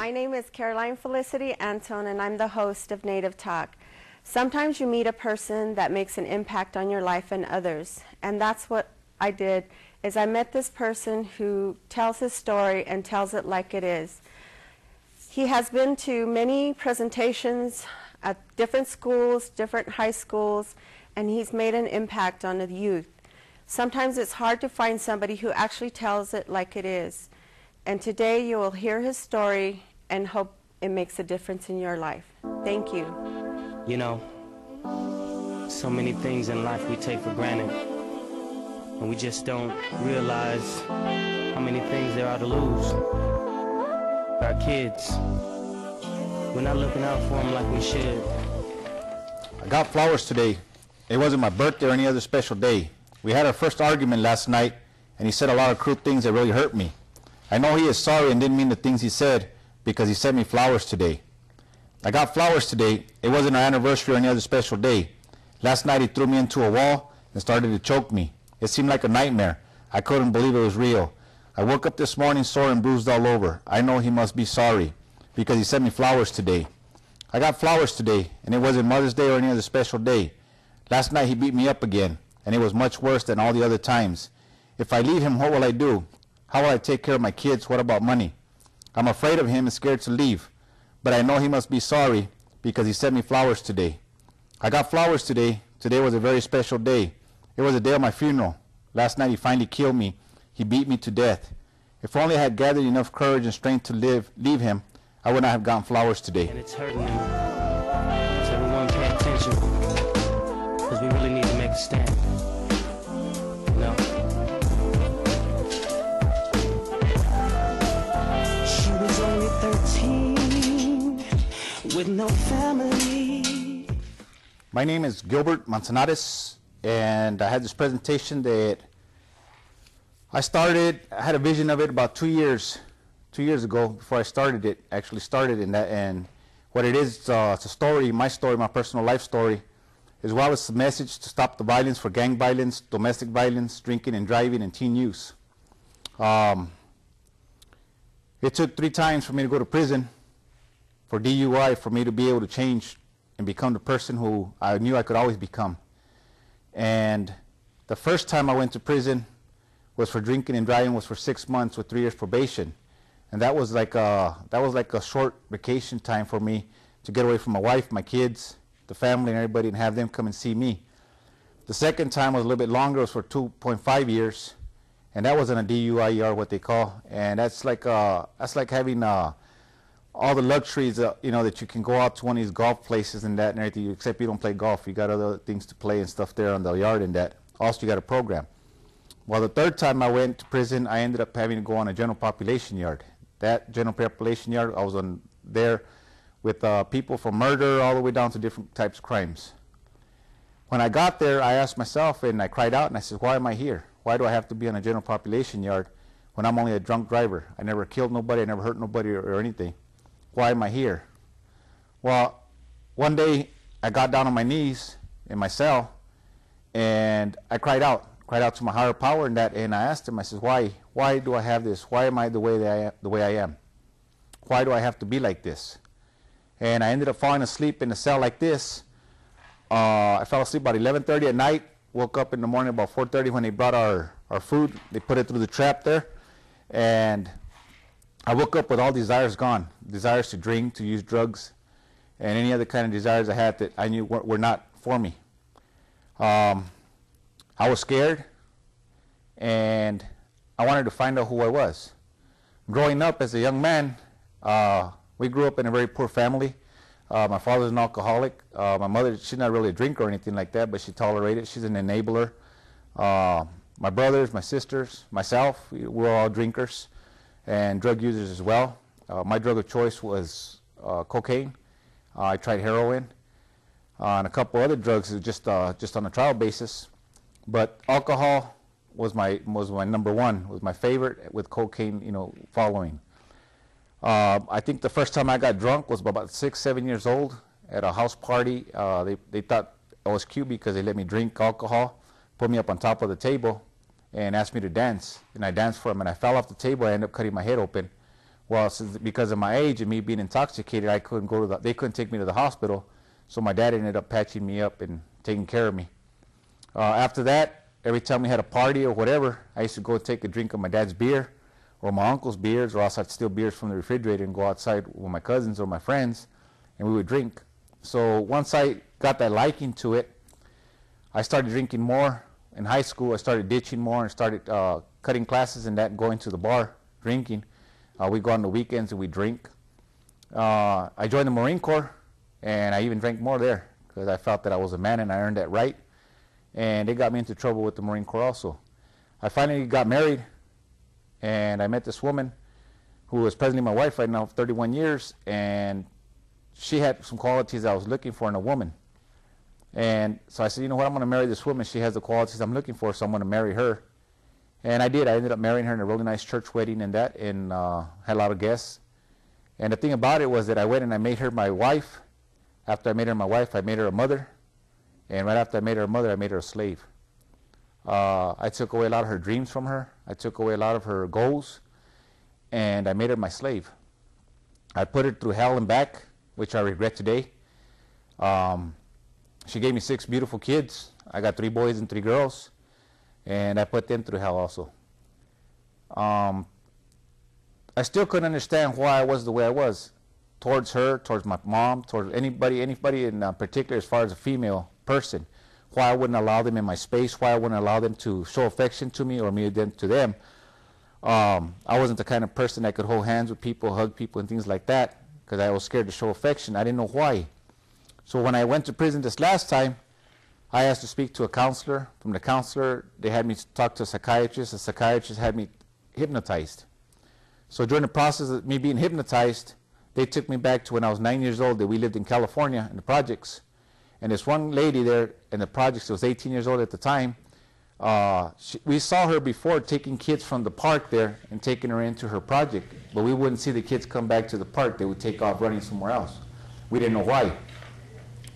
My name is Caroline Felicity Antone, and I'm the host of Native Talk. Sometimes you meet a person that makes an impact on your life and others, and that's what I did, is I met this person who tells his story and tells it like it is. He has been to many presentations at different schools, different high schools, and he's made an impact on the youth. Sometimes it's hard to find somebody who actually tells it like it is. And today you will hear his story and hope it makes a difference in your life. Thank you. You know, so many things in life we take for granted, and we just don't realize how many things there are to lose. Our kids, we're not looking out for them like we should. I got flowers today. It wasn't my birthday or any other special day. We had our first argument last night, and he said a lot of cruel things that really hurt me. I know he is sorry and didn't mean the things he said because he sent me flowers today. I got flowers today. It wasn't our anniversary or any other special day. Last night he threw me into a wall and started to choke me. It seemed like a nightmare. I couldn't believe it was real. I woke up this morning sore and bruised all over. I know he must be sorry because he sent me flowers today. I got flowers today, and it wasn't Mother's Day or any other special day. Last night he beat me up again, and it was much worse than all the other times. If I leave him, what will I do? How will I take care of my kids? What about money? I'm afraid of him and scared to leave. But I know he must be sorry because he sent me flowers today. I got flowers today. Today was a very special day. It was the day of my funeral. Last night he finally killed me. He beat me to death. If only I had gathered enough courage and strength to leave him, I would not have gotten flowers today. And it's hurting him. So everyone pay attention, because we really need to make a stand. You know? She was only 13 with no family. My name is Gilbert Manzanares, and I had this presentation that I had a vision of it about 2 years ago before I started it, actually started in that. And what it is, it's a story, my personal life story, as well as a message to stop the violence for gang violence, domestic violence, drinking and driving, and teen use. It took 3 times for me to go to prison for DUI for me to be able to change and become the person who I knew I could always become. And the first time I went to prison was for drinking and driving, was for 6 months with 3 years probation. And that was like a short vacation time for me to get away from my wife, my kids, the family, and everybody, and have them come and see me. The second time was a little bit longer. It was for 2.5 years, and that was in a DUI, what they call. And that's like having all the luxuries, you know, that you can go out to one of these golf places and that and everything. Except you don't play golf. You got other things to play and stuff there on the yard and that. Also, you got a program. Well, the third time I went to prison, I ended up having to go on a general population yard. That general population yard, I was on there with people from murder all the way down to different types of crimes. When I got there, I asked myself, and I cried out, and I said, why am I here? Why do I have to be on a general population yard when I'm only a drunk driver? I never killed nobody, I never hurt nobody or anything. Why am I here? Well, one day I got down on my knees in my cell, and I cried out to my higher power and that, and I asked him, I said, why do I have this? Why am I the way I am? Why do I have to be like this? And I ended up falling asleep in a cell like this. I fell asleep about 11:30 at night, woke up in the morning about 4:30 when they brought our food. They put it through the trap there, and I woke up with all desires gone, desires to drink, to use drugs, and any other kind of desires I had that I knew were not for me. I was scared, and I wanted to find out who I was. Growing up as a young man, we grew up in a very poor family. My father's an alcoholic. My mother, she's not really a drinker or anything like that, but she tolerated. She's an enabler. My brothers, my sisters, myself, we're all drinkers and drug users as well. My drug of choice was cocaine. I tried heroin and a couple other drugs just on a trial basis. But alcohol was my number one, was my favorite, with cocaine, you know, following. I think the first time I got drunk was about 6, 7 years old at a house party. They thought I was cute because they let me drink alcohol, put me up on top of the table, and asked me to dance. And I danced for them, and I fell off the table. I ended up cutting my head open. Well, because of my age and me being intoxicated, I couldn't go to they couldn't take me to the hospital. So my dad ended up patching me up and taking care of me. After that, every time we had a party or whatever, I used to go take a drink of my dad's beer or my uncle's beers, or else I'd steal beers from the refrigerator and go outside with my cousins or my friends, and we would drink. So once I got that liking to it, I started drinking more. In high school, I started ditching more and started cutting classes and that, going to the bar, drinking. We go on the weekends and we drink. I joined the Marine Corps, and I even drank more there because I felt that I was a man and I earned that right. And it got me into trouble with the Marine Corps also. I finally got married, and I met this woman who is presently my wife right now, 31 years, and she had some qualities I was looking for in a woman. And so I said, you know what, I'm going to marry this woman. She has the qualities I'm looking for, so I'm going to marry her. And I did. I ended up marrying her in a really nice church wedding and that, and had a lot of guests. And the thing about it was that I went and I made her my wife. After I made her my wife, I made her a mother. And right after I made her a mother, I made her a slave. I took away a lot of her dreams from her. I took away a lot of her goals, and I made her my slave. I put her through hell and back, which I regret today. She gave me 6 beautiful kids. I got 3 boys and 3 girls, and I put them through hell also. I still couldn't understand why I was the way I was towards her, towards my mom, towards anybody in particular as far as a female person. Why I wouldn't allow them in my space, why I wouldn't allow them to show affection to me or me to them. I wasn't the kind of person that could hold hands with people, hug people and things like that, because I was scared to show affection. I didn't know why. So when I went to prison this last time, I asked to speak to a counselor. From the counselor, they had me talk to a psychiatrist. The psychiatrist had me hypnotized. So during the process of me being hypnotized, they took me back to when I was 9 years old, that we lived in California in the projects. And this one lady there in the projects, who was 18 years old at the time, we saw her before taking kids from the park there and taking her into her project. But we wouldn't see the kids come back to the park. They would take off running somewhere else. We didn't know why.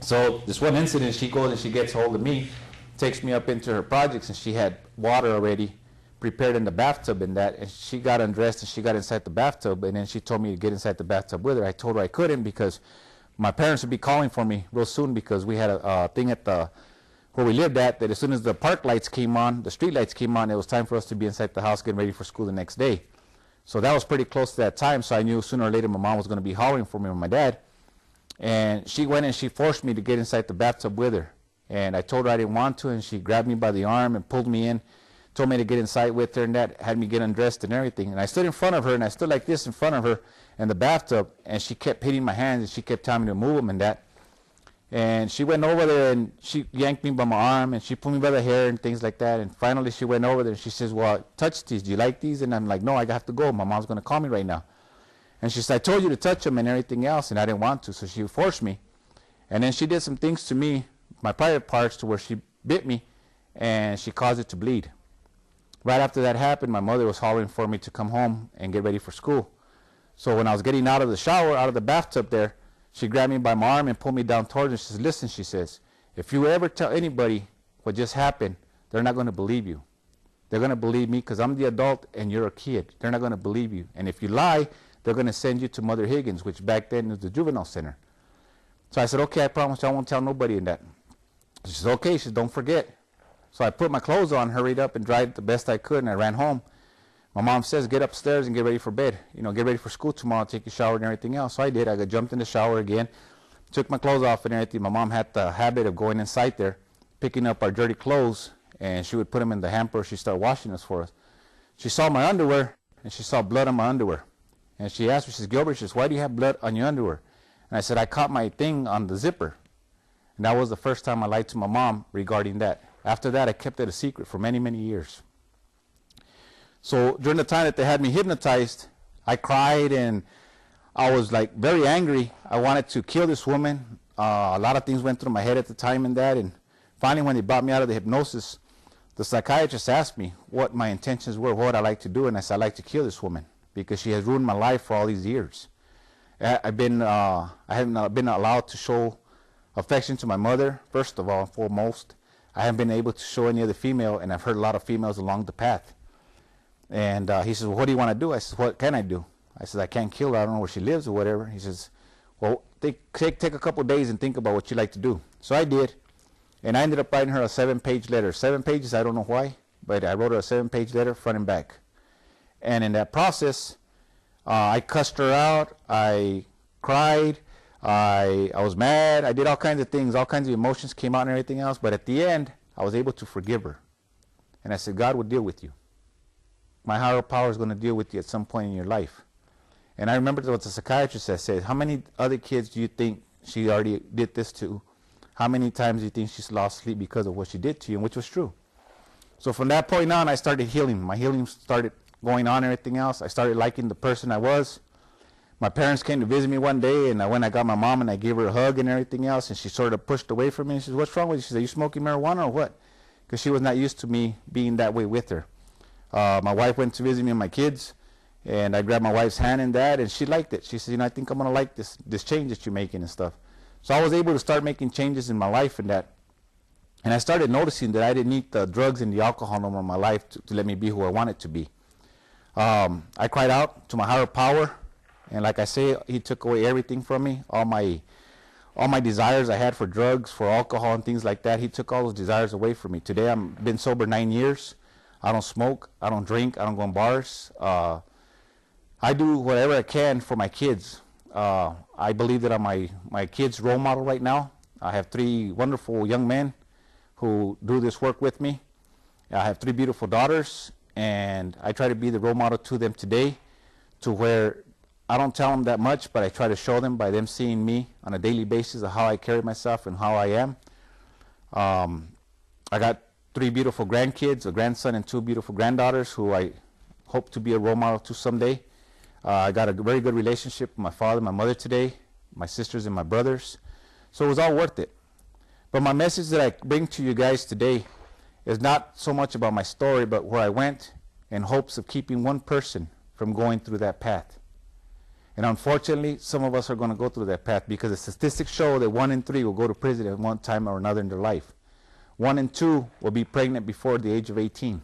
So this one incident, she goes and she gets hold of me, takes me up into her projects, and she had water already prepared in the bathtub and that, and she got undressed and she got inside the bathtub, and then she told me to get inside the bathtub with her. I told her I couldn't because my parents would be calling for me real soon, because we had a thing at where we lived at, that as soon as the park lights came on, the street lights came on, it was time for us to be inside the house getting ready for school the next day. So that was pretty close to that time, so I knew sooner or later my mom was going to be hollering for me or my dad. And she went and she forced me to get inside the bathtub with her. And I told her I didn't want to, and she grabbed me by the arm and pulled me in, told me to get inside with her, and that had me get undressed and everything. And I stood in front of her, and I stood like this in front of her in the bathtub, and she kept hitting my hands, and she kept telling me to move them and that. And she went over there, and she yanked me by my arm, and she pulled me by the hair and things like that. And finally she went over there, and she says, well, touch these. Do you like these? And I'm like, no, I have to go. My mom's going to call me right now. And she said, I told you to touch them and everything else, and I didn't want to, so she forced me. And then she did some things to me, my private parts, to where she bit me, and she caused it to bleed. Right after that happened, my mother was hollering for me to come home and get ready for school. So when I was getting out of the shower, out of the bathtub there, she grabbed me by my arm and pulled me down towards her. She says, listen, she says, if you ever tell anybody what just happened, they're not going to believe you. They're going to believe me because I'm the adult and you're a kid. They're not going to believe you. And if you lie, they're going to send you to Mother Higgins, which back then was the juvenile center. So I said, okay, I promise you I won't tell nobody in that. She says, okay. She says, don't forget. So I put my clothes on, hurried up, and dried the best I could, and I ran home. My mom says, get upstairs and get ready for bed. You know, get ready for school tomorrow, take a shower and everything else. So I did. I got jumped in the shower again, took my clothes off and everything. My mom had the habit of going inside there, picking up our dirty clothes, and she would put them in the hamper. She'd start washing us for us. She saw my underwear, and she saw blood on my underwear. And she asked me, she says, Gilbert, she says, why do you have blood on your underwear? And I said, I caught my thing on the zipper. And that was the first time I lied to my mom regarding that. After that, I kept it a secret for many, many years. So during the time that they had me hypnotized, I cried and I was like very angry. I wanted to kill this woman. A lot of things went through my head at the time and that. And finally, when they brought me out of the hypnosis, the psychiatrist asked me what my intentions were, what I'd like to do. And I said, I'd like to kill this woman because she has ruined my life for all these years. I haven't been allowed to show affection to my mother, first of all and foremost. I haven't been able to show any other female, and I've heard a lot of females along the path. And he says, well, what do you want to do? I said, what can I do? I said, I can't kill her. I don't know where she lives or whatever. He says, well, take a couple days and think about what you like to do. So I did. And I ended up writing her a 7-page letter. 7 pages, I don't know why, but I wrote her a 7-page letter front and back. And in that process, I cussed her out. I cried. I was mad. I did all kinds of things. All kinds of emotions came out and everything else. But at the end, I was able to forgive her. And I said, God will deal with you. My higher power is going to deal with you at some point in your life. And I remember what the psychiatrist said, how many other kids do you think she already did this to? How many times do you think she's lost sleep because of what she did to you? And which was true. So from that point on, I started healing. My healing started going on and everything else. I started liking the person I was. My parents came to visit me one day, and I got my mom and I gave her a hug and everything else, and she sort of pushed away from me. And she said, what's wrong with you? She said, you smoking marijuana or what? Because she was not used to me being that way with her. My wife went to visit me and my kids, and I grabbed my wife's hand in that, and she liked it. She said, I think I'm going to like this change that you're making and stuff. So I was able to start making changes in my life and that. And I started noticing that I didn't need the drugs and the alcohol no more in my life to let me be who I wanted to be. I cried out to my higher power, and like I say, he took away everything from me, all my desires I had for drugs, for alcohol and things like that. He took all those desires away from me. Today I've been sober 9 years. I don't smoke, I don't drink, I don't go in bars. I do whatever I can for my kids. I believe that I'm my kids' role model right now. I have 3 wonderful young men who do this work with me. I have 3 beautiful daughters, and I try to be the role model to them today, to where I don't tell them that much, but I try to show them by them seeing me on a daily basis of how I carry myself and how I am. I got 3 beautiful grandkids, a grandson and 2 beautiful granddaughters who I hope to be a role model to someday. I got a very good relationship with my father and my mother today, my sisters and my brothers. So it was all worth it. But my message that I bring to you guys today is not so much about my story, but where I went in hopes of keeping one person from going through that path. And unfortunately, some of us are going to go through that path because the statistics show that 1 in 3 will go to prison at one time or another in their life. 1 in 2 will be pregnant before the age of 18.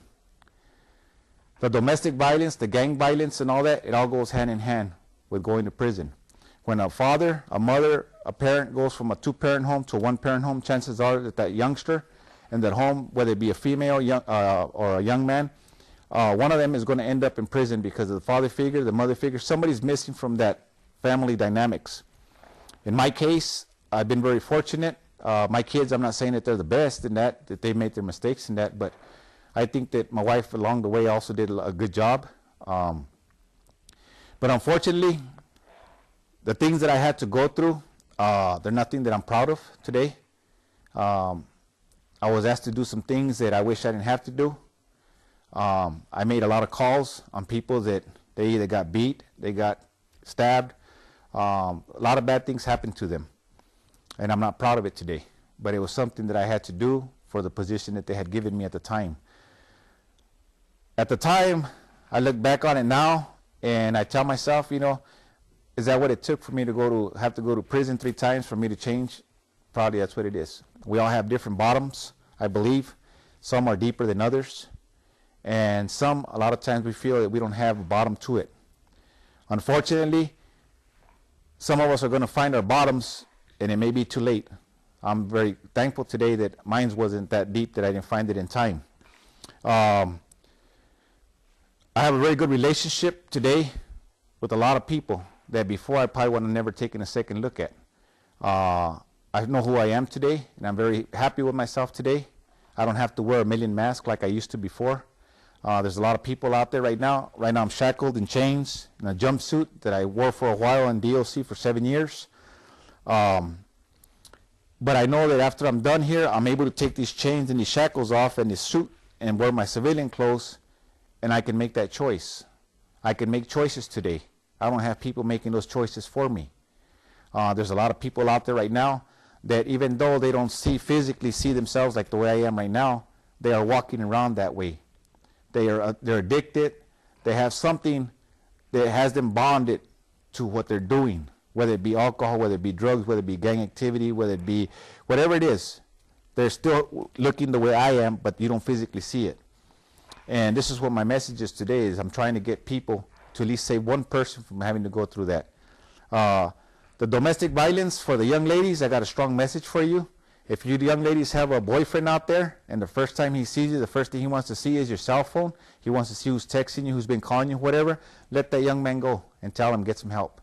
The domestic violence, the gang violence and all that, it all goes hand in hand with going to prison. When a father, a mother, a parent goes from a 2-parent home to a 1-parent home, chances are that that youngster in that home, whether it be a female or a young man, one of them is going to end up in prison because of the father figure, the mother figure. Somebody's missing from that family dynamics. In my case, I've been very fortunate. My kids, I'm not saying that they're the best in that they made their mistakes in that, but I think that my wife along the way also did a good job. But unfortunately, the things that I had to go through, they're nothing that I'm proud of today. I was asked to do some things that I wish I didn't have to do. I made a lot of calls on people that they either got beat, they got stabbed. A lot of bad things happened to them. And I'm not proud of it today. But it was something that I had to do for the position that they had given me at the time. At the time, I look back on it now, and I tell myself, you know, is that what it took for me to have to go to prison 3 times for me to change? Probably that's what it is. We all have different bottoms, I believe. Some are deeper than others. And some, a lot of times we feel that we don't have a bottom to it. Unfortunately, some of us are going to find our bottoms, and it may be too late. I'm very thankful today that mine wasn't that deep, that I didn't find it in time. I have a very good relationship today with a lot of people that before I probably would have never taken a second look at. I know who I am today, and I'm very happy with myself today. I don't have to wear a million masks like I used to before. There's a lot of people out there right now. Right now I'm shackled in chains in a jumpsuit that I wore for a while in DOC for 7 years. But I know that after I'm done here, I'm able to take these chains and these shackles off and this suit and wear my civilian clothes, and I can make that choice. I can make choices today. I don't have people making those choices for me. There's a lot of people out there right now that even though they don't physically see themselves like the way I am right now, they are walking around that way. They're addicted. They have something that has them bonded to what they're doing, whether it be alcohol, whether it be drugs, whether it be gang activity, whether it be whatever it is. They're still looking the way I am, but you don't physically see it. And this is what my message is today, is I'm trying to get people to at least save one person from having to go through that. The domestic violence for the young ladies, I got a strong message for you. If you young ladies have a boyfriend out there and the first time he sees you, the first thing he wants to see is your cell phone, he wants to see who's texting you, who's been calling you, whatever, let that young man go and tell him get some help.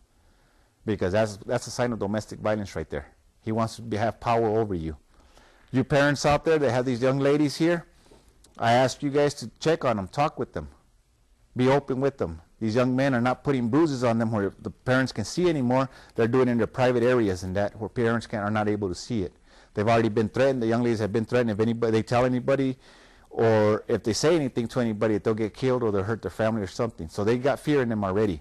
Because that's a sign of domestic violence right there. He wants to have power over you. You parents out there that have these young ladies here, I ask you guys to check on them, talk with them, be open with them. These young men are not putting bruises on them where the parents can see anymore. They're doing it in their private areas and that where parents are not able to see it. They've already been threatened. The young ladies have been threatened. If anybody, they tell anybody, or if they say anything to anybody, they'll get killed or they'll hurt their family or something. So they got fear in them already.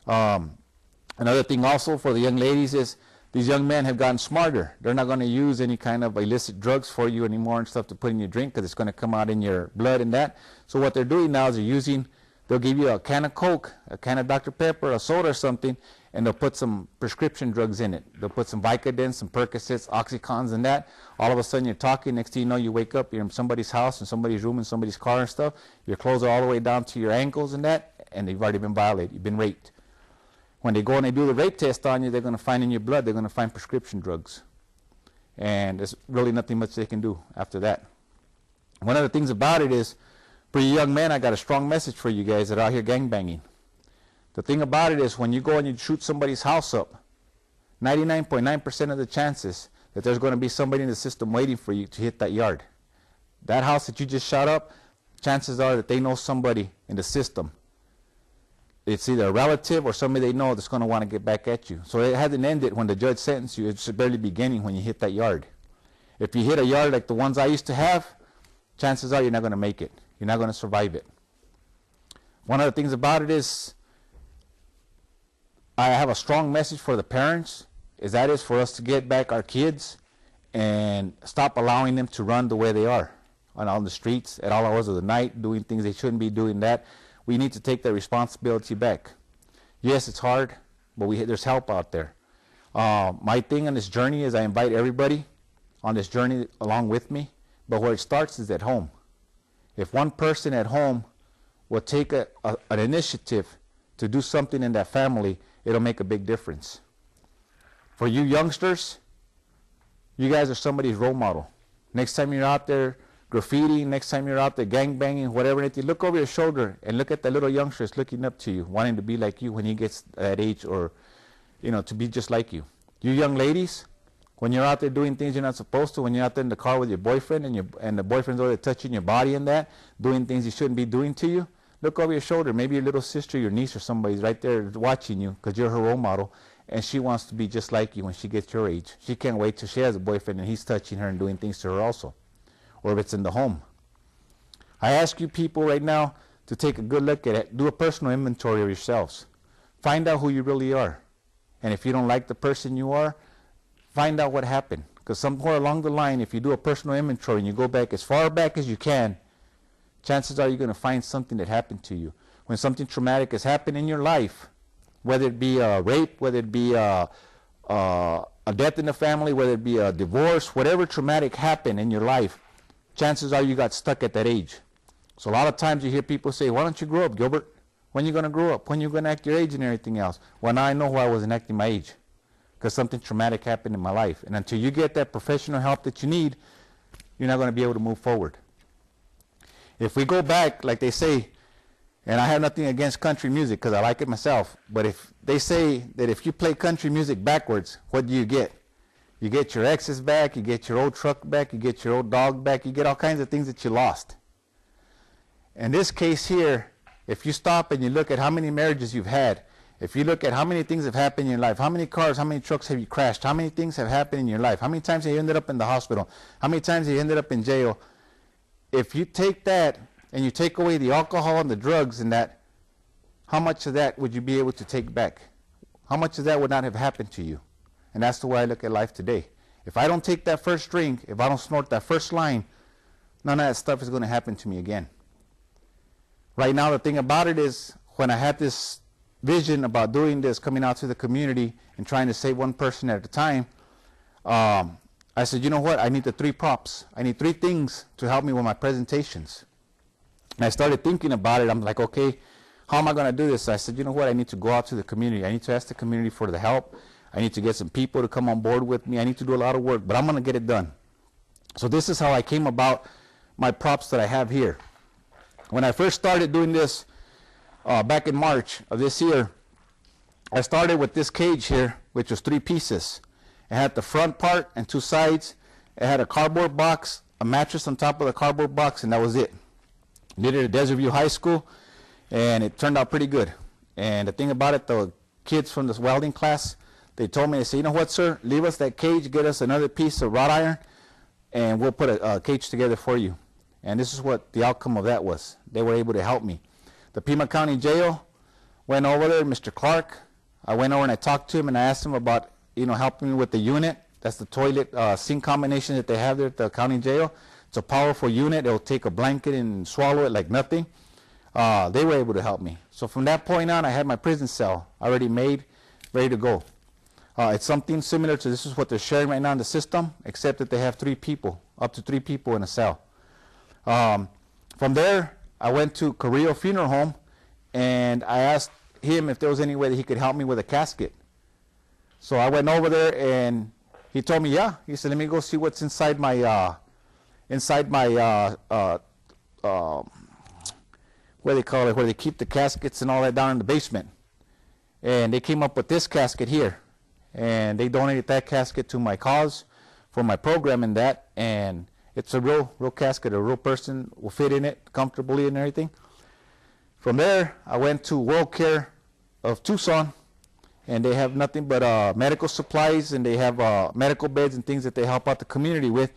Another thing also for the young ladies is these young men have gotten smarter. They're not going to use any kind of illicit drugs for you anymore and stuff to put in your drink because it's going to come out in your blood and that. So what they're doing now is they'll give you a can of Coke, a can of Dr. Pepper, a soda or something, and they'll put some prescription drugs in it. They'll put some Vicodin, some Percocets, Oxycons and that. All of a sudden you're talking, next thing you know you wake up, you're in somebody's house, in somebody's room, in somebody's car and stuff. Your clothes are all the way down to your ankles and that, and you've already been violated, you've been raped. When they go and they do the rape test on you, they're going to find in your blood, they're going to find prescription drugs. And there's really nothing much they can do after that. One of the things about it is, for you young men, I got a strong message for you guys that are out here gangbanging. The thing about it is when you go and you shoot somebody's house up, 99.9% of the chances that there's going to be somebody in the system waiting for you to hit that yard. That house that you just shot up, chances are that they know somebody in the system. It's either a relative or somebody they know that's going to want to get back at you. So it hasn't ended when the judge sentenced you. It's barely beginning when you hit that yard. If you hit a yard like the ones I used to have, chances are you're not going to make it. You're not going to survive it. One of the things about it is I have a strong message for the parents, is that is for us to get back our kids and stop allowing them to run the way they are on the streets at all hours of the night, doing things they shouldn't be doing that. We need to take that responsibility back. Yes, it's hard, but there's help out there. My thing on this journey is I invite everybody on this journey along with me, but where it starts is at home. If one person at home will take an initiative to do something in that family, it'll make a big difference. For you youngsters, you guys are somebody's role model. Next time you're out there graffiti, next time you're out there gangbanging, whatever it is, look over your shoulder and look at the little youngster that's looking up to you, wanting to be like you when he gets that age, or to be just like you. You young ladies, when you're out there doing things you're not supposed to, when you're out there in the car with your boyfriend and the boyfriend's over there touching your body and that, doing things he shouldn't be doing to you, look over your shoulder. Maybe your little sister, your niece or somebody's right there watching you because you're her role model, and she wants to be just like you when she gets your age. She can't wait till she has a boyfriend and he's touching her and doing things to her also. Or if it's in the home. I ask you people right now to take a good look at it. Do a personal inventory of yourselves. Find out who you really are. And if you don't like the person you are, find out what happened. Because somewhere along the line, if you do a personal inventory and you go back as far back as you can, chances are you're going to find something that happened to you. When something traumatic has happened in your life, whether it be a rape, whether it be a death in the family, whether it be a divorce, whatever traumatic happened in your life, chances are you got stuck at that age. So a lot of times you hear people say, why don't you grow up, Gilbert? When are you going to grow up? When are you going to act your age and everything else? Well, now I know why I wasn't acting my age. Because something traumatic happened in my life. And until you get that professional help that you need, you're not going to be able to move forward. If we go back, like they say, and I have nothing against country music because I like it myself, but if they say that if you play country music backwards, what do you get? You get your exes back, you get your old truck back, you get your old dog back, you get all kinds of things that you lost. In this case here, if you stop and you look at how many marriages you've had, if you look at how many things have happened in your life, how many cars, how many trucks have you crashed, how many things have happened in your life, how many times have you ended up in the hospital, how many times have you ended up in jail, if you take that and you take away the alcohol and the drugs and that, how much of that would you be able to take back? How much of that would not have happened to you? And that's the way I look at life today. If I don't take that first drink, if I don't snort that first line, none of that stuff is going to happen to me again. Right now, the thing about it is, when I had this vision about doing this, coming out to the community and trying to save one person at a time, I said, you know what? I need the 3 props. I need 3 things to help me with my presentations. And I started thinking about it. I'm like, okay, how am I going to do this? I said, you know what? I need to go out to the community. I need to ask the community for the help. I need to get some people to come on board with me. I need to do a lot of work, but I'm going to get it done. So this is how I came about my props that I have here. When I first started doing this back in March of this year, I started with this cage here, which was 3 pieces. It had the front part and 2 sides. It had a cardboard box, a mattress on top of the cardboard box, and that was it. Did it at Desert View High School, and it turned out pretty good. And the thing about it, the kids from this welding class, they told me, they said, you know what, sir, leave us that cage, get us another piece of wrought iron, and we'll put a cage together for you. And this is what the outcome of that was. They were able to help me. The Pima County Jail went over there, Mr. Clark. I went over and I talked to him and I asked him about, helping me with the unit. That's the toilet sink combination that they have there at the county jail. It's a powerful unit. It'll take a blanket and swallow it like nothing. They were able to help me. So from that point on, I had my prison cell already made, ready to go. It's something similar to this is what they're sharing right now in the system, except that they have 3 people, up to 3 people in a cell. From there, I went to Carrillo Funeral Home, and I asked him if there was any way that he could help me with a casket. So I went over there, and he told me, yeah. He said, let me go see what's inside my, what do they call it, where they keep the caskets and all that down in the basement. And they came up with this casket here. And they donated that casket to my cause for my program and that. And it's a real casket. A real person will fit in it comfortably and everything. From there, I went to World Care of Tucson, and they have nothing but medical supplies, and they have medical beds and things that they help out the community with.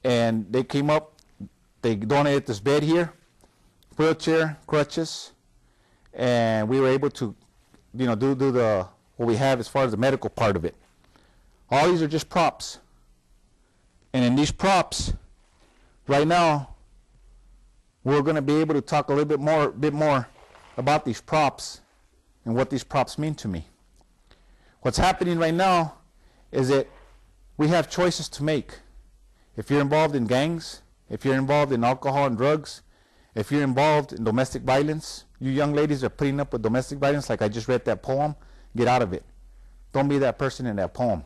And they came up, they donated this bed here, wheelchair, crutches, and we were able to, do the what we have as far as the medical part of it. All these are just props. And in these props, right now, we're going to be able to talk a little bit more about these props and what these props mean to me. What's happening right now is that we have choices to make. If you're involved in gangs, if you're involved in alcohol and drugs, if you're involved in domestic violence, you young ladies are putting up with domestic violence like I just read that poem, get out of it. Don't be that person in that poem.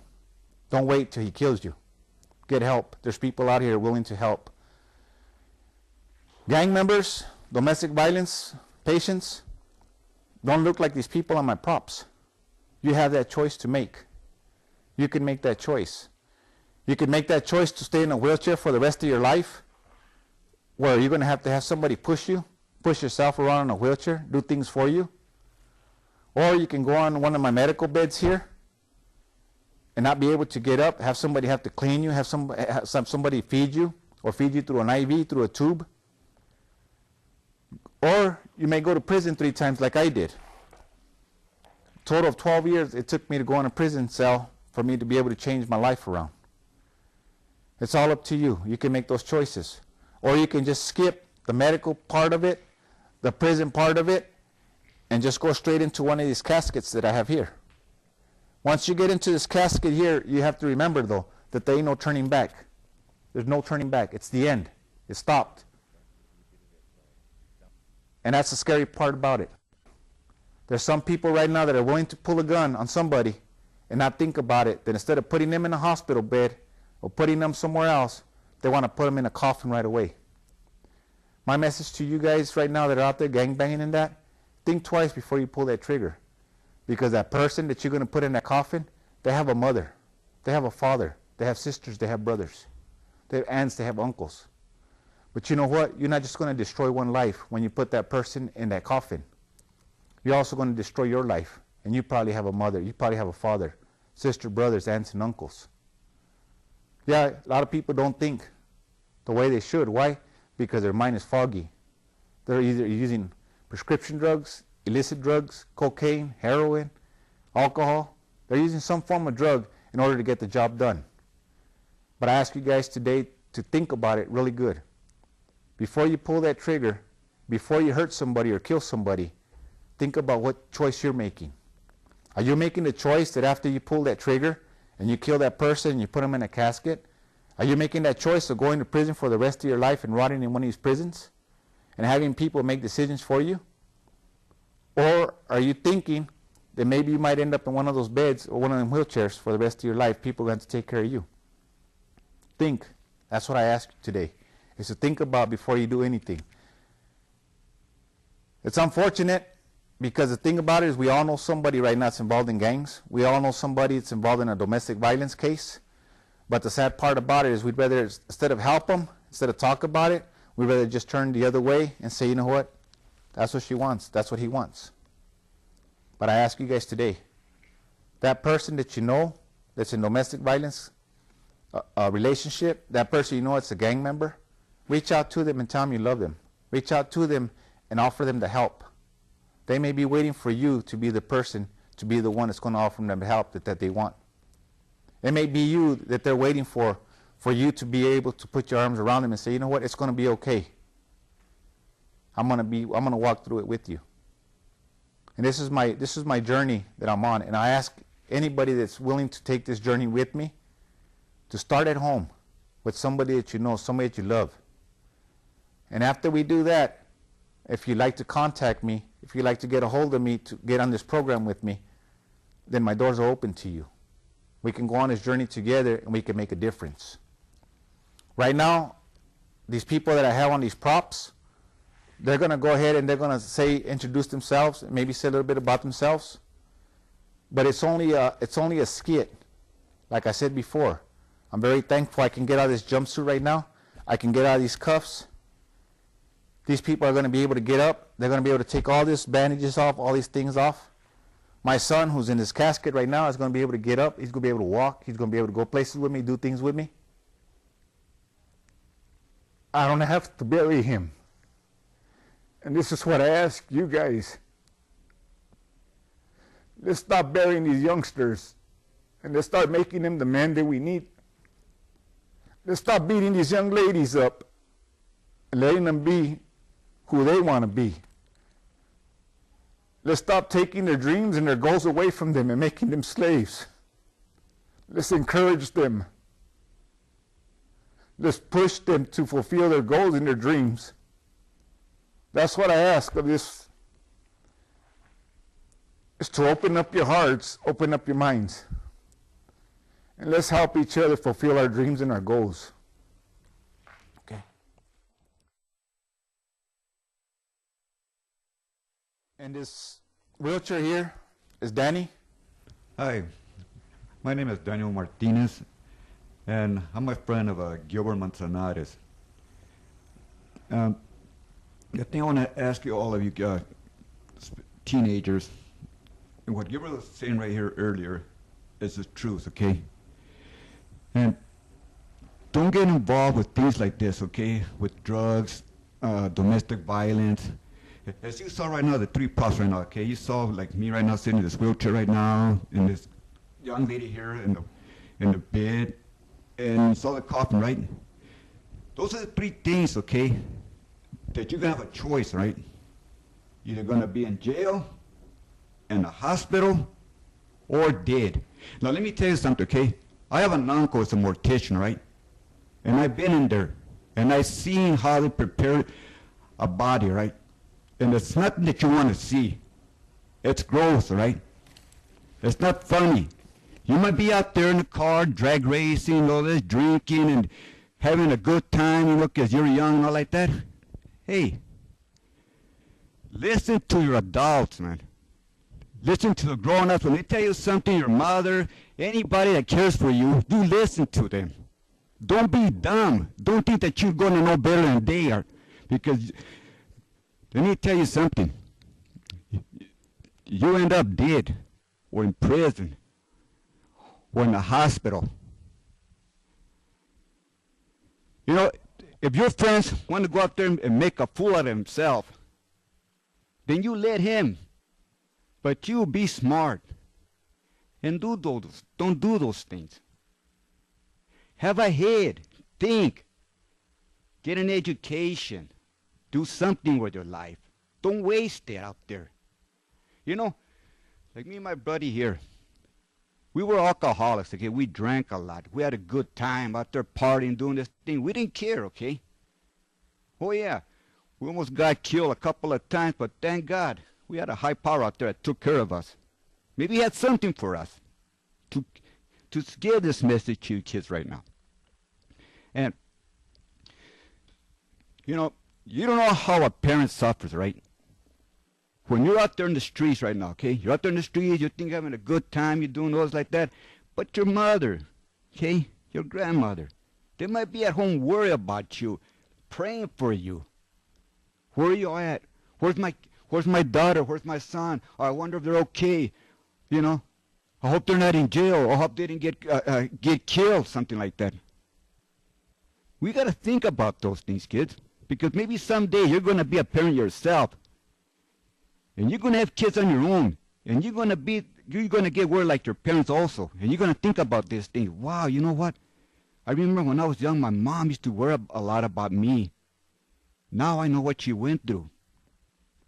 Don't wait till he kills you. Get help. There's people out here willing to help. Gang members, domestic violence patients, don't look like these people on my props. You have that choice to make. You can make that choice. You can make that choice to stay in a wheelchair for the rest of your life, where you're going to have somebody push you, push yourself around in a wheelchair, do things for you. Or you can go on one of my medical beds here and not be able to get up, have somebody have to clean you, have somebody feed you, or feed you through an IV, through a tube. Or you may go to prison 3 times like I did. Total of 12 years it took me to go in a prison cell for me to be able to change my life around. It's all up to you. You can make those choices. Or you can just skip the medical part of it, the prison part of it, and just go straight into one of these caskets that I have here. Once you get into this casket here, you have to remember, though, that there ain't no turning back. There's no turning back. It's the end. It stopped. And that's the scary part about it. There's some people right now that are willing to pull a gun on somebody and not think about it. That instead of putting them in a hospital bed or putting them somewhere else, they want to put them in a coffin right away. My message to you guys right now that are out there gangbanging in that, think twice before you pull that trigger. Because that person that you're going to put in that coffin, they have a mother, they have a father, they have sisters, they have brothers, they have aunts, they have uncles. But you know what? You're not just going to destroy one life when you put that person in that coffin. You're also going to destroy your life. And you probably have a mother, you probably have a father, sister, brothers, aunts, and uncles. Yeah, a lot of people don't think the way they should. Why? Because their mind is foggy. They're either using prescription drugs, illicit drugs, cocaine, heroin, alcohol. They're using some form of drug in order to get the job done. But I ask you guys today to think about it really good. Before you pull that trigger, before you hurt somebody or kill somebody, think about what choice you're making. Are you making the choice that after you pull that trigger and you kill that person and you put them in a casket, are you making that choice of going to prison for the rest of your life and rotting in one of these prisons and having people make decisions for you? Or are you thinking that maybe you might end up in one of those beds or one of them wheelchairs for the rest of your life? People are going to take care of you. Think. That's what I ask you today, is to think about before you do anything. It's unfortunate because the thing about it is we all know somebody right now that's involved in gangs. We all know somebody that's involved in a domestic violence case. But the sad part about it is we'd rather, instead of help them, instead of talk about it, we'd rather just turn the other way and say, you know what? That's what she wants. That's what he wants. But I ask you guys today, that person that you know that's in domestic violence relationship, that person you know that's a gang member, reach out to them and tell them you love them. Reach out to them and offer them the help. They may be waiting for you to be the person, to be the one that's going to offer them the help that they want. It may be you that they're waiting for you to be able to put your arms around them and say, you know what, it's going to be okay. I'm going to walk through it with you. And this is my journey that I'm on. And I ask anybody that's willing to take this journey with me to start at home with somebody that you know, somebody that you love. And after we do that, if you'd like to contact me, if you'd like to get a hold of me to get on this program with me, then my doors are open to you. We can go on this journey together and we can make a difference. Right now, these people that I have on these props, they're going to go ahead and they're going to introduce themselves, and maybe say a little bit about themselves. But it's only a skit. Like I said before, I'm very thankful I can get out of this jumpsuit right now. I can get out of these cuffs. These people are going to be able to get up. They're going to be able to take all these bandages off, all these things off. My son, who's in his casket right now, is going to be able to get up. He's going to be able to walk. He's going to be able to go places with me, do things with me. I don't have to bury him. And this is what I ask you guys. Let's stop burying these youngsters and let's start making them the men that we need. Let's stop beating these young ladies up and letting them be who they want to be. Let's stop taking their dreams and their goals away from them and making them slaves. Let's encourage them. Let's push them to fulfill their goals and their dreams. That's what I ask of this, is to open up your hearts, open up your minds. And let's help each other fulfill our dreams and our goals. Okay. And this wheelchair here is Danny. Hi, my name is Daniel Martinez, and I'm a friend of Gilbert Manzanares. The thing I want to ask you, all of you teenagers, and what Gilbert was saying right here earlier is the truth, okay? And don't get involved with things like this, okay? With drugs, domestic violence. As you saw right now, the three props right now, okay? You saw like me right now sitting in this wheelchair right now, and this young lady here in the bed, and you saw the coffin, right? Those are the three things, okay, that you're gonna have a choice, right? You're gonna be in jail, in a hospital, or dead. Now let me tell you something, okay? I have an uncle who's a mortician, right? And I've been in there, and I've seen how they prepare a body, right? And it's nothing that you want to see. It's gross, right? It's not funny. You might be out there in the car, drag racing, all this, drinking and having a good time, you know, because you're young and all like that. Hey, listen to your adults, man. Listen to the grown-ups. When they tell you something, your mother, anybody that cares for you, you listen to them. Don't be dumb. Don't think that you're going to know better than they are. Because let me tell you something. You end up dead or in prison or in a hospital. You know, if your friends want to go out there and make a fool out of himself, then you let him. But you be smart and don't do those things. Have a head, think, get an education, do something with your life. Don't waste it out there. You know, like me and my buddy here, we were alcoholics, okay? We drank a lot. We had a good time out there partying, doing this thing. We didn't care, okay? Oh yeah, we almost got killed a couple of times, but thank God, We had a high power out there that took care of us. Maybe he had something for us to give this message to you kids right now. And, you know, you don't know how a parent suffers, right? When you're out there in the streets right now, okay? You're out there in the streets, you think you're having a good time, you're doing those like that. But your mother, okay? Your grandmother, they might be at home worried about you, praying for you. Where are you at? Where's my daughter? Where's my son? Oh, I wonder if they're okay. You know, I hope they're not in jail. I hope they didn't get killed, something like that. We got to think about those things, kids, because maybe someday you're going to be a parent yourself, and you're going to have kids on your own, and you're going to get worried like your parents also, and you're going to think about this thing. Wow, you know what? I remember when I was young, my mom used to worry a lot about me. Now I know what she went through.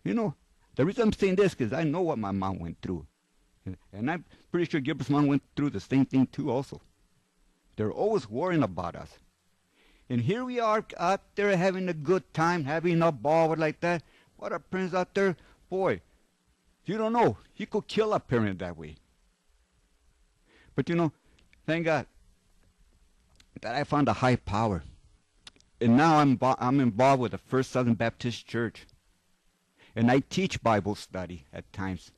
You know, the reason I'm saying this is because I know what my mom went through. And I'm pretty sure Gilbert's mom went through the same thing too also. They're always worrying about us. And here we are out there having a good time, having a ball like that. What our parents out there, boy, you don't know. You could kill a parent that way. But you know, thank God that I found a high power. And now I'm involved with the First Southern Baptist Church. And I teach Bible study at times.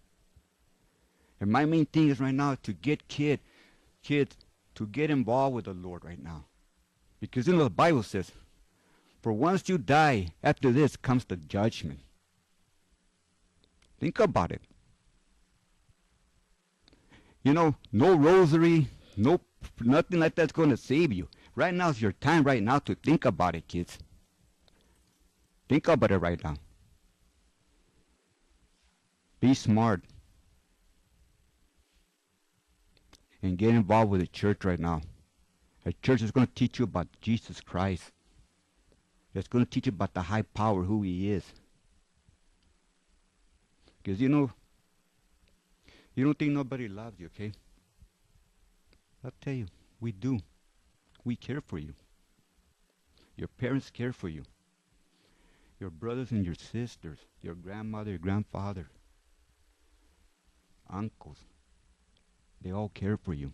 And my main thing is right now to get kids to get involved with the Lord right now. Because you know the Bible says, for once you die, after this comes the judgment. Think about it. You know, no rosary, nothing like that's going to save you. Right now is your time right now to think about it, kids. Think about it right now. Be smart. And get involved with the church right now. A church is going to teach you about Jesus Christ. It's going to teach you about the high power, who he is. Because you know, you don't think nobody loves you, okay? I'll tell you, we do. We care for you. Your parents care for you. Your brothers and your sisters, your grandmother, your grandfather, uncles, they all care for you.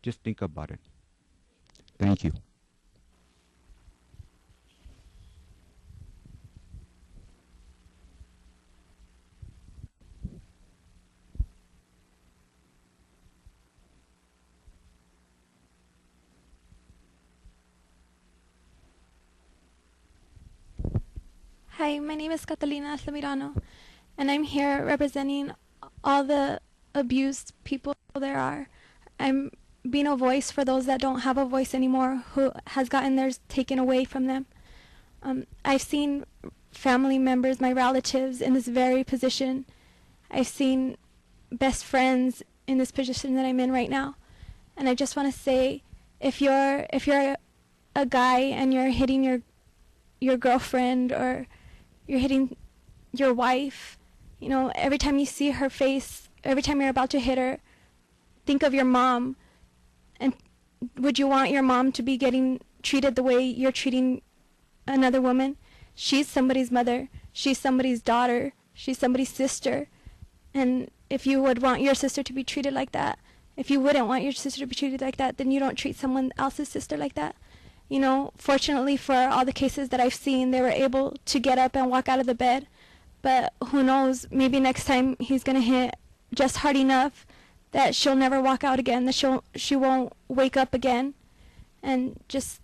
Just think about it. Thank you. Hi, my name is Catalina Altamirano, and I'm here representing all the abused people there are. I'm being a voice for those that don't have a voice anymore, who has gotten theirs taken away from them. I've seen family members, my relatives, in this very position. I've seen best friends in this position that I'm in right now. And I just want to say, if you're a guy and you're hitting your girlfriend, or you're hitting your wife, you know, every time you see her face, every time you're about to hit her, think of your mom. And would you want your mom to be getting treated the way you're treating another woman? She's somebody's mother. She's somebody's daughter. She's somebody's sister. And if you would want your sister to be treated like that, if you wouldn't want your sister to be treated like that, then you don't treat someone else's sister like that. You know, fortunately for all the cases that I've seen, they were able to get up and walk out of the bed. But who knows, maybe next time he's going to hit just hard enough that she'll never walk out again, that she won't wake up again. And just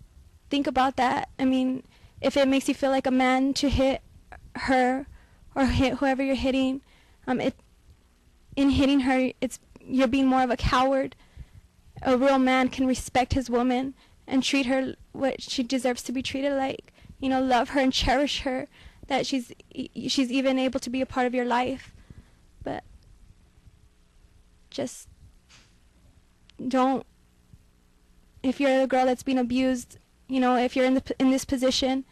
think about that. I mean, if it makes you feel like a man to hit her or hit whoever you're hitting, in hitting her, you're being more of a coward. A real man can respect his woman and treat her what she deserves to be treated like. You know, love her and cherish her, that she's even able to be a part of your life. But just don't, if you're a girl that's being abused, you know, if you're in this position,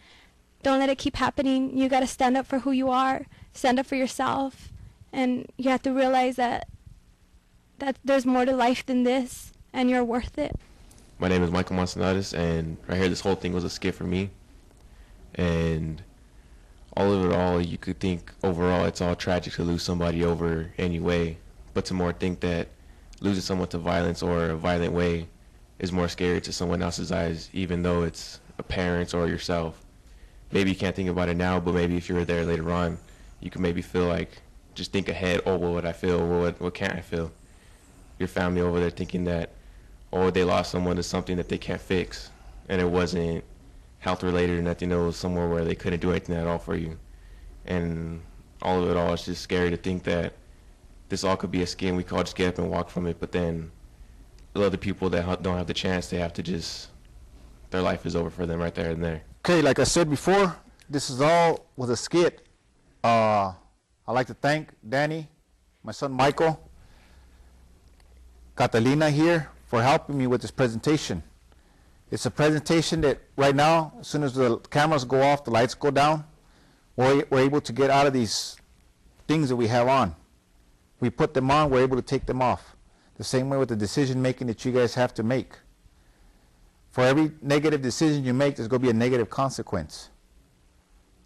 don't let it keep happening. You got to stand up for who you are, stand up for yourself, and you have to realize that there's more to life than this, and you're worth it. My name is Michael Monsonatis, and right here, this whole thing was a skit for me. And all of it all, you could think overall it's all tragic to lose somebody over anyway, but to more think that losing someone to violence or a violent way is more scary to someone else's eyes, even though it's a parent or yourself. Maybe you can't think about it now, but maybe if you were there later on, you could maybe feel like, just think ahead, oh, what would I feel, what can't I feel? Your family over there thinking that, oh, they lost someone to something that they can't fix, and it wasn't health related or nothing, it was somewhere where they couldn't do anything at all for you. And all of it all, it's just scary to think that this all could be a scam, we could all just get up and walk from it, but then the other people that don't have the chance, they have to just, their life is over for them right there and there. Okay, like I said before, this is all was a skit. I'd like to thank Danny, my son Michael, Catalina here for helping me with this presentation. It's a presentation that right now, as soon as the cameras go off, the lights go down, we're able to get out of these things that we have on. We put them on, we're able to take them off. The same way with the decision making that you guys have to make. For every negative decision you make, there's going to be a negative consequence.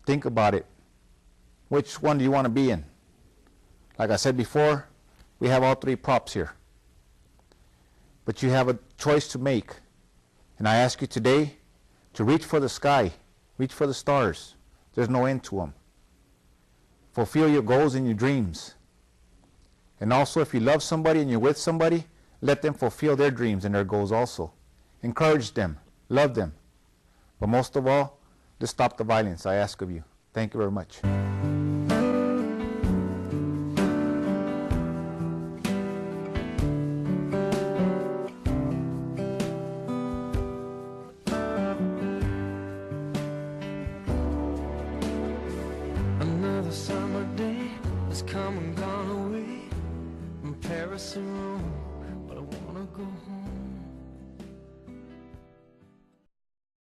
Think about it. Which one do you want to be in? Like I said before, we have all three props here. But you have a choice to make. And I ask you today to reach for the sky, reach for the stars. There's no end to them. Fulfill your goals and your dreams. And also, if you love somebody and you're with somebody, let them fulfill their dreams and their goals also. Encourage them, love them. But most of all, just stop the violence, I ask of you. Thank you very much. Another summer day has come and gone away from Paris and Rome, but I wanna go home.